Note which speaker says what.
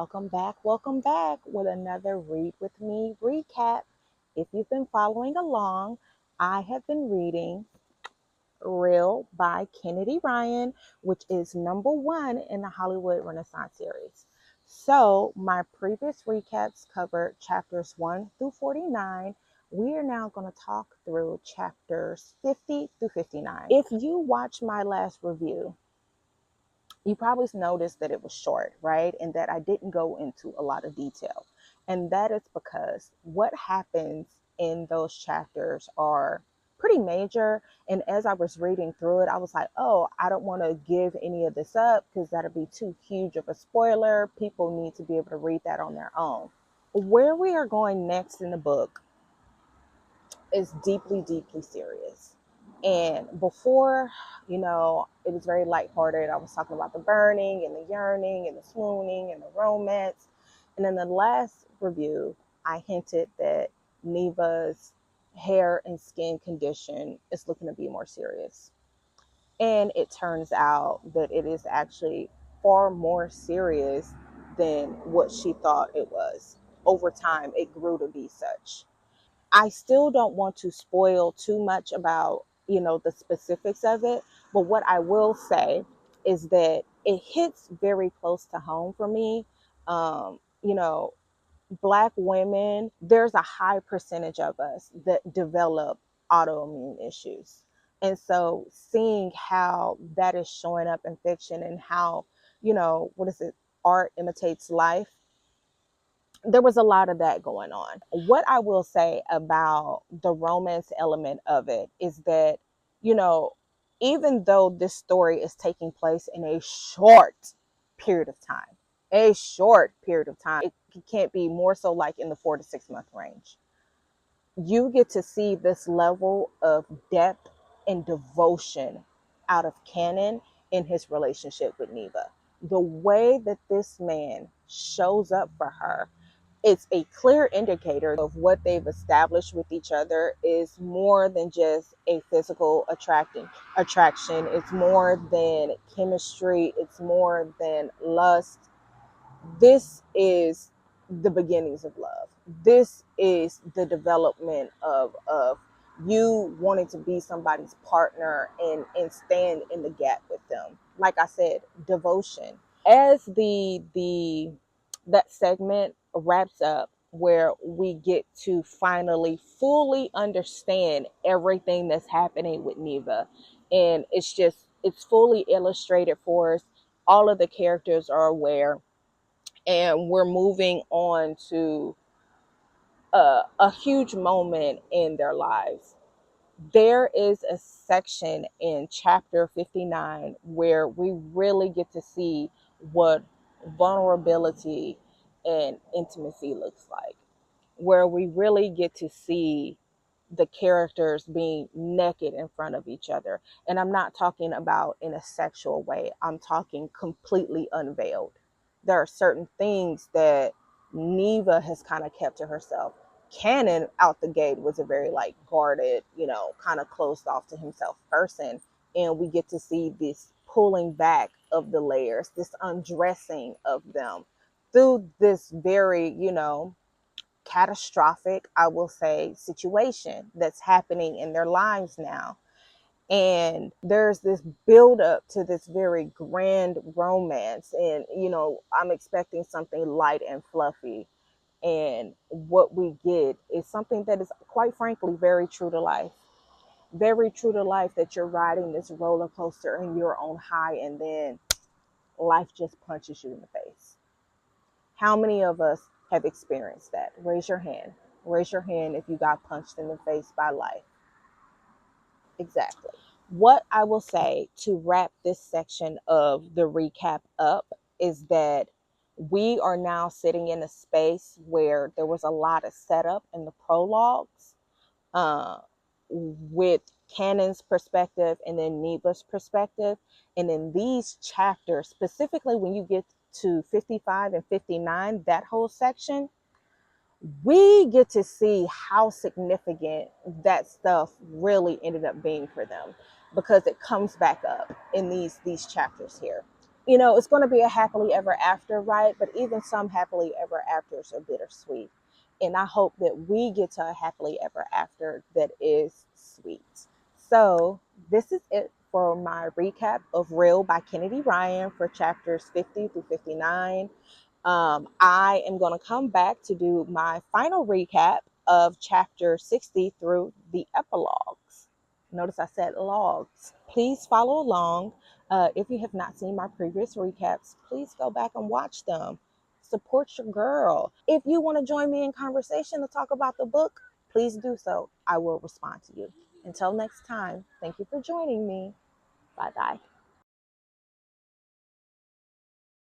Speaker 1: Welcome back with another Read With Me recap. If you've been following along, I have been reading Real by Kennedy Ryan, which is number one in the Hollywood Renaissance series. So, my previous recaps covered chapters 1 through 49. We are now going to talk through chapters 50 through 59. If you watch my last review, you probably noticed that it was short, right? And that I didn't go into a lot of detail. And that is because what happens in those chapters are pretty major. And as I was reading through it, I was like, oh, I don't want to give any of this up because that'll be too huge of a spoiler. People need to be able to read that on their own. Where we are going next in the book is deeply, deeply serious. And before, it was very lighthearted. I was talking about the burning and the yearning and the swooning and the romance. And in the last review, I hinted that Neva's hair and skin condition is looking to be more serious. And it turns out that it is actually far more serious than what she thought it was. Over time, it grew to be such. I still don't want to spoil too much about, the specifics of it. But what I will say is that it hits very close to home for me. Um, you know, Black women, there's a high percentage of us that develop autoimmune issues. And so seeing how that is showing up in fiction and how, what is it? Art imitates life, there was a lot of that going on. What I will say about the romance element of it is that, you know, even though this story is taking place in a period of time, a short period of time, it can't be more so like in the 4 to 6 month range. You get to see this level of depth and devotion out of Canon in his relationship with Neevah. The way that this man shows up for her, it's a clear indicator of what they've established with each other is more than just a physical attraction. It's more than chemistry. It's more than lust. This is the beginnings of love. This is the development of you wanting to be somebody's partner and stand in the gap with them. Like I said, devotion. As the that segment wraps up, where we get to finally fully understand everything that's happening with Neevah, and it's fully illustrated for us. All of the characters are aware, and we're moving on to a huge moment in their lives. There is a section in chapter 59 where we really get to see what vulnerability and intimacy looks like, where we really get to see the characters being naked in front of each other. And I'm not talking about in a sexual way, I'm talking completely unveiled. There are certain things that Neevah has kind of kept to herself. Canon out the gate was a very like guarded, kind of closed off to himself person. And we get to see this pulling back of the layers, this undressing of them through this very, catastrophic, I will say, situation that's happening in their lives now. And there's this build up to this very grand romance. And, I'm expecting something light and fluffy. And what we get is something that is, quite frankly, very true to life. Very true to life, that you're riding this roller coaster and you're on high, and then life just punches you in the face. How many of us have experienced that? Raise your hand. Raise your hand if you got punched in the face by life. Exactly. What I will say to wrap this section of the recap up is that we are now sitting in a space where there was a lot of setup in the prologues, uh, with Canon's perspective and then Neva's perspective. And in these chapters, specifically when you get to 55 and 59, that whole section, we get to see how significant that stuff really ended up being for them, because it comes back up in these chapters here. it's going to be a happily ever after, right? But even some happily ever afters are bittersweet. And I hope that we get to a happily ever after that is sweet. So, this is it for my recap of Real by Kennedy Ryan for chapters 50 through 59. I am going to come back to do my final recap of chapter 60 through the epilogues. Notice I said logs. Please follow along. If you have not seen my previous recaps, please go back and watch them. Support your girl. If you want to join me in conversation to talk about the book, please do so. I will respond to you. Until next time, thank you for joining me. Bye bye.